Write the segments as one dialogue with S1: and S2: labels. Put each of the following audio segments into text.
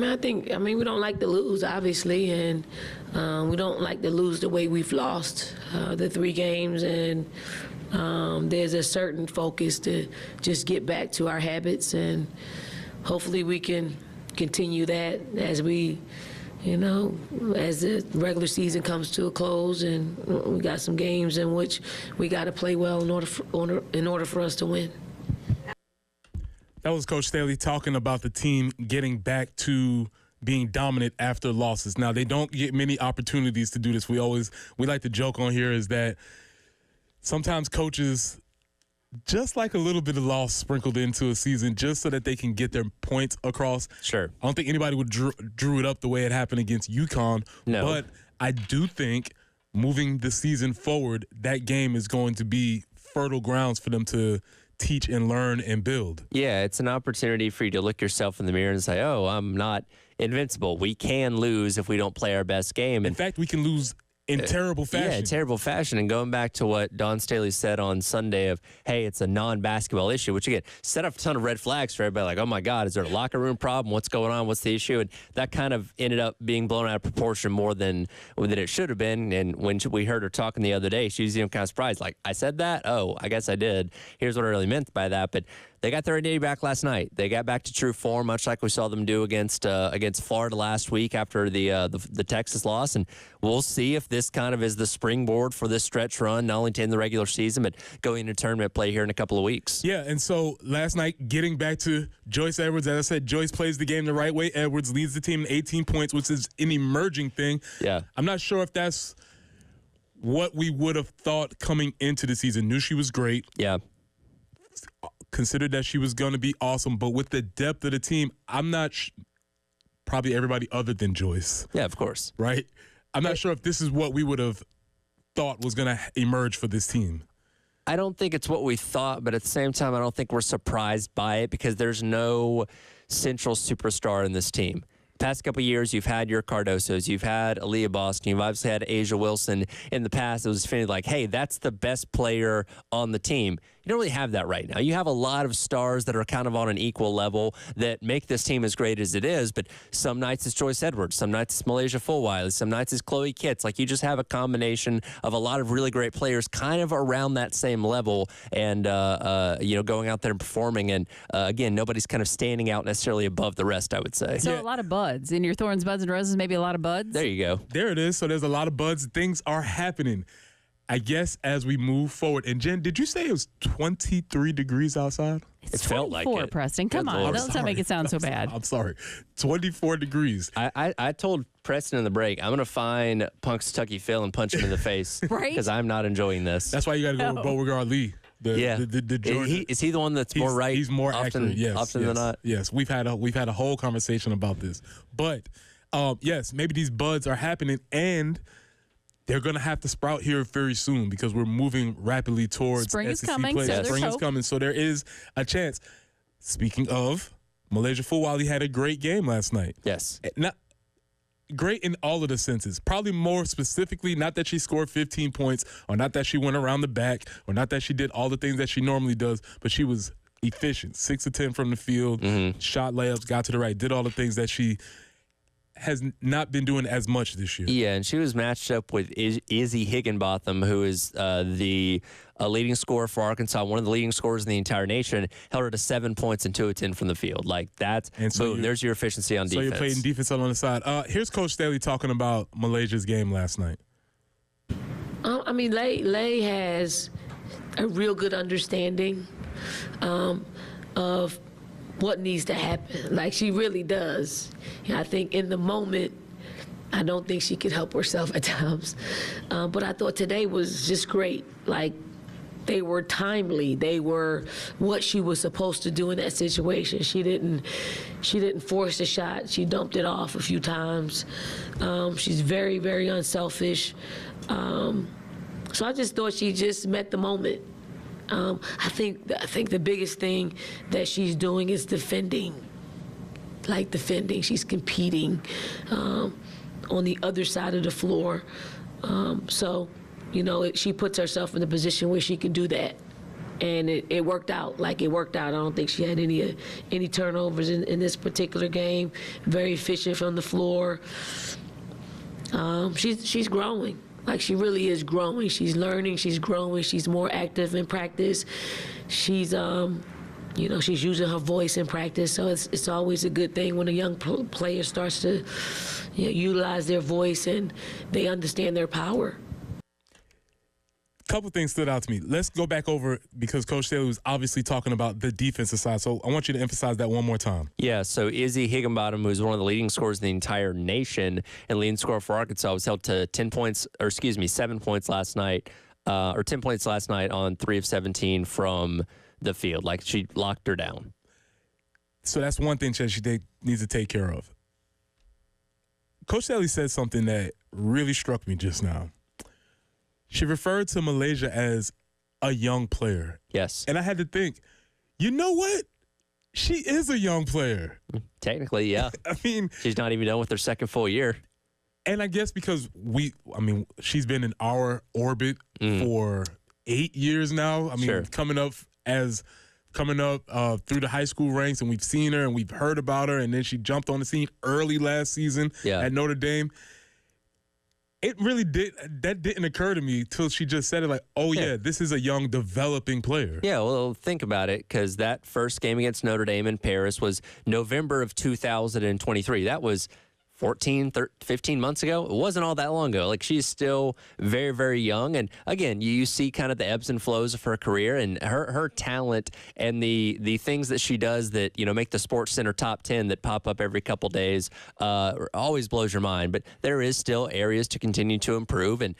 S1: we don't like to lose, obviously, and we don't like to lose the way we've lost the 3 games, and there's a certain focus to just get back to our habits, and hopefully we can continue that as we, as the regular season comes to a close, and we got some games in which we got to play well in order for us to win.
S2: That was Coach Staley talking about the team getting back to being dominant after losses. Now, they don't get many opportunities to do this. We like to joke on here is that sometimes coaches just like a little bit of loss sprinkled into a season just so that they can get their points across.
S3: Sure.
S2: I don't think anybody would drew it up the way it happened against UConn.
S3: No.
S2: But I do think moving the season forward, that game is going to be fertile grounds for them to teach and learn and build.
S3: Yeah, it's an opportunity for you to look yourself in the mirror and say, oh, I'm not invincible. We can lose if we don't play our best game.
S2: In fact, we can lose in terrible fashion.
S3: Yeah, terrible fashion. And going back to what Don Staley said on Sunday of, hey, it's a non-basketball issue, which, again, set up a ton of red flags for everybody. Like, oh, my God, is there a locker room problem? What's going on? What's the issue? And that kind of ended up being blown out of proportion more than it should have been. And when we heard her talking the other day, she was kind of surprised. Like, I said that? Oh, I guess I did. Here's what I really meant by that. But they got their identity back last night. They got back to true form, much like we saw them do against Florida last week after the Texas loss. And we'll see if this kind of is the springboard for this stretch run, not only to end the regular season, but going into tournament play here in a couple of weeks.
S2: Yeah, and so last night, getting back to Joyce Edwards, as I said, Joyce plays the game the right way. Edwards leads the team in 18 points, which is an emerging thing.
S3: Yeah.
S2: I'm not sure if that's what we would have thought coming into the season. Knew she was great.
S3: Yeah.
S2: Considered that she was going to be awesome, but with the depth of the team, I'm not probably everybody other than Joyce.
S3: Yeah, of course.
S2: Right? I'm not sure if this is what we would have thought was going to emerge for this team.
S3: I don't think it's what we thought, but at the same time, I don't think we're surprised by it because there's no central superstar in this team. Past couple of years, you've had your Cardosos, you've had Aaliyah Boston, you've obviously had Asia Wilson. In the past, it was definitively like, hey, that's the best player on the team. You don't really have that right now. You have a lot of stars that are kind of on an equal level that make this team as great as it is, but some nights it's Joyce Edwards, some nights it's Malaysia Fulwiley, some nights it's Chloe Kitts. Like, you just have a combination of a lot of really great players kind of around that same level and, going out there and performing. And, again, nobody's kind of standing out necessarily above the rest, I would say.
S4: So a lot of buds. In your Thorns, Buds, and Roses, maybe a lot of buds?
S3: There you go.
S2: There it is. So there's a lot of buds. Things are happening. I guess as we move forward. And Jen, did you say it was 23 degrees outside?
S4: It's
S3: it felt like it.
S4: Preston. Come on. Don't make it sound so bad.
S2: I'm sorry. 24 degrees.
S3: I told Preston in the break, I'm going to find Punxsutawney Phil and punch him in the face.
S4: Right?
S3: Because I'm not enjoying this.
S2: That's why you got to go with Beauregard Lee. The Jordan.
S3: Is he the one that's more right?
S2: He's more
S3: often,
S2: accurate. Yes,
S3: often than not.
S2: Yes, we've had a whole conversation about this. But yes, maybe these buds are happening, and they're going to have to sprout here very soon because we're moving rapidly towards
S4: spring is
S2: SEC
S4: coming.
S2: play.
S4: So
S2: Spring is coming, so there is a chance. Speaking of, Malaysia Fulwiley had a great game last night.
S3: Yes.
S2: Not great in all of the senses. Probably more specifically, not that she scored 15 points or not that she went around the back or not that she did all the things that she normally does, but she was efficient. 6 of 10 from the field, shot layups, got to the right, did all the things that she has not been doing as much this year.
S3: Yeah, and she was matched up with Izzy Higginbotham, who is the leading scorer for Arkansas, one of the leading scorers in the entire nation, held her to 7 points and 2 of 10 from the field. Like, that's, boom, there's your efficiency on defense.
S2: So you're playing defense on the side. Here's Coach Staley talking about Malaysia's game last night.
S1: Lay has a real good understanding of what needs to happen. Like, she really does. I think in the moment, I don't think she could help herself at times. But I thought today was just great. Like, they were timely. They were what she was supposed to do in that situation. She didn't force the shot. She dumped it off a few times. She's very, very unselfish. So I just thought she just met the moment. I think the biggest thing that she's doing is defending. Like, defending. She's competing on the other side of the floor. She puts herself in a position where she can do that. and it worked out. Like, it worked out. I don't think she had any turnovers in this particular game. Very efficient from the floor. She's growing. Like, she really is growing. She's learning. She's growing. She's more active in practice. She's she's using her voice in practice. So it's always a good thing when a young player starts to utilize their voice and they understand their power.
S2: Couple things stood out to me. Let's go back over, because Coach Staley was obviously talking about the defensive side. So I want you to emphasize that one more time.
S3: Yeah, so Izzy Higginbottom, who's one of the leading scorers in the entire nation and leading scorer for Arkansas, was held to 7 points last night, or 10 points last night on 3 of 17 from the field. Like, she locked her down.
S2: So that's one thing she needs to take care of. Coach Staley said something that really struck me just now. She referred to Malaysia as a young player.
S3: Yes.
S2: And I had to think, you know what? She is a young player.
S3: Technically, yeah.
S2: I mean,
S3: she's not even done with her second full year.
S2: And I guess because she's been in our orbit for 8 years now. I mean,
S3: Sure.
S2: coming up through the high school ranks, and we've seen her and we've heard about her, and then she jumped on the scene early last season at Notre Dame. It really didn't occur to me till she just said it, like, oh, yeah, this is a young, developing player.
S3: Yeah, well, think about it, because that first game against Notre Dame in Paris was November of 2023. That was 15 months ago. It wasn't all that long ago. Like, she's still very, very young. And again, you see kind of the ebbs and flows of her career and her talent and the things that she does that, make the Sports Center top 10 that pop up every couple days always blows your mind. But there is still areas to continue to improve. And,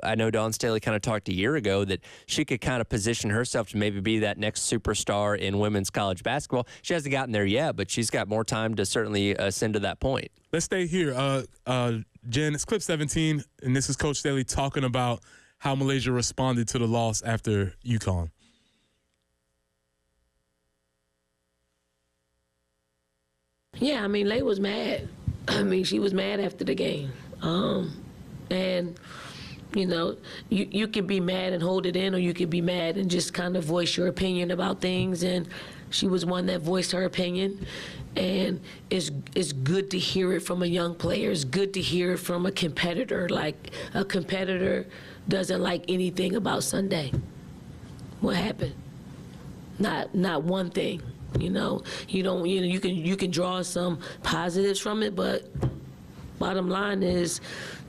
S3: I know Dawn Staley kind of talked a year ago that she could kind of position herself to maybe be that next superstar in women's college basketball. She hasn't gotten there yet, but she's got more time to certainly ascend to that point.
S2: Let's stay here. Jen, it's clip 17, and this is Coach Staley talking about how Malaysia responded to the loss after UConn.
S1: Yeah, Lay was mad. She was mad after the game. And you can be mad and hold it in, or you can be mad and just kind of voice your opinion about things. And she was one that voiced her opinion. And it's good to hear it from a young player. It's good to hear it from a competitor. Like, a competitor doesn't like anything about Sunday. What happened? Not one thing. You can draw some positives from it, but bottom line is,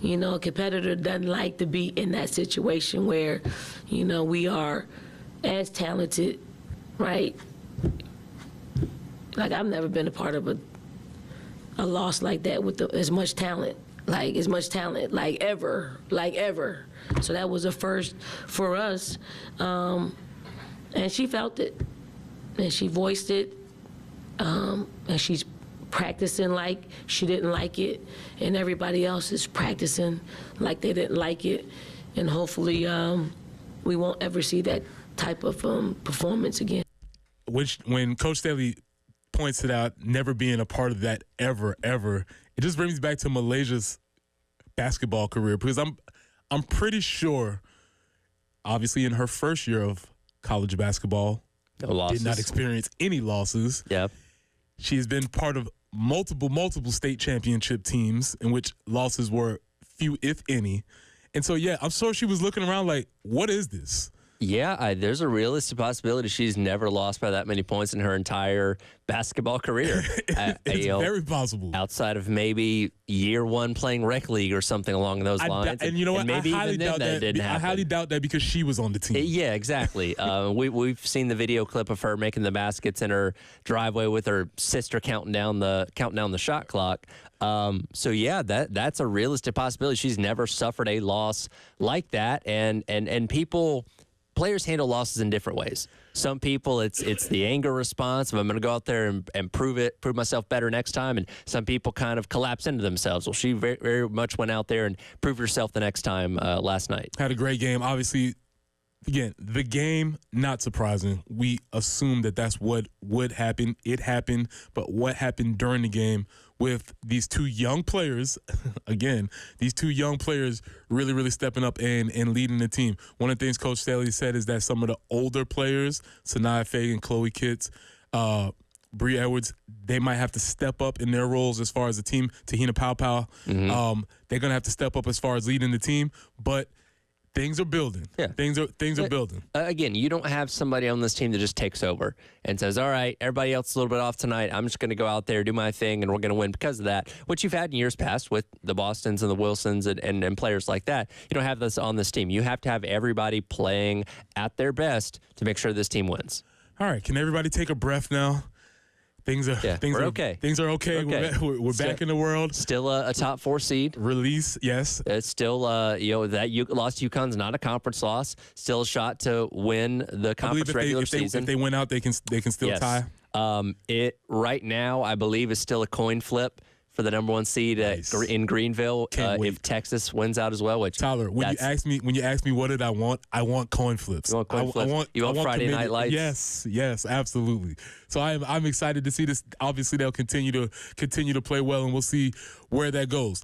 S1: a competitor doesn't like to be in that situation where, we are as talented, right? Like, I've never been a part of a loss like that with as much talent, like ever. So that was a first for us. And she felt it, and she voiced it, and she's practicing like she didn't like it, and everybody else is practicing like they didn't like it, and hopefully we won't ever see that type of performance again.
S2: Which, when Coach Staley points it out, never being a part of that ever, it just brings me back to Malaysia's basketball career, because I'm pretty sure, obviously in her first year of college basketball,
S3: no losses.
S2: Did not experience any losses.
S3: Yep.
S2: She's been part of multiple state championship teams in which losses were few, if any. And so, yeah, I'm sure she was looking around like, what is this?
S3: Yeah, there's a realistic possibility she's never lost by that many points in her entire basketball career.
S2: It's very possible.
S3: Outside of maybe year one playing rec league or something along those lines.
S2: And you know what?
S3: Maybe
S2: I highly doubt that.
S3: didn't happen.
S2: I highly doubt that, because she was on the team.
S3: Yeah, exactly. We've seen the video clip of her making the baskets in her driveway with her sister counting down the shot clock. So yeah, that's a realistic possibility. She's never suffered a loss like that, and players handle losses in different ways. Some people, it's the anger response of, I'm going to go out there and prove myself better next time. And some people kind of collapse into themselves. Well, she very, very much went out there and proved herself the next time last night.
S2: Had a great game. Obviously, Again, the game, not surprising. We assumed that that's what would happen. It happened, but what happened during the game with these two young players, again, these two young players really, really stepping up and leading the team. One of the things Coach Staley said is that some of the older players, Sanaya Fagan, Chloe Kitts, Bree Edwards, they might have to step up in their roles as far as the team. Tahina Powell, they're going to have to step up as far as leading the team, but things are building.
S3: Yeah.
S2: Things are building.
S3: Again, you don't have somebody on this team that just takes over and says, all right, everybody else is a little bit off tonight. I'm just going to go out there, do my thing, and we're going to win because of that, which you've had in years past with the Bostons and the Wilsons and players like that. You don't have this on this team. You have to have everybody playing at their best to make sure this team wins.
S2: All right, can everybody take a breath now? Things are okay. Things are okay. We're back in the world.
S3: Still a top 4 seed.
S2: Release, yes.
S3: It's still that loss to UConn's not a conference loss. Still a shot to win the conference regular season.
S2: If they win out, they can still tie.
S3: It right now I believe is still a coin flip for the number 1 seed in Greenville if Texas wins out as well. Which
S2: Tyler, when you ask me what did I want coin flips.
S3: You want coin flips? You want Friday Night Lights?
S2: Yes, absolutely. So I'm excited to see this. Obviously, they'll continue to play well, and we'll see where that goes.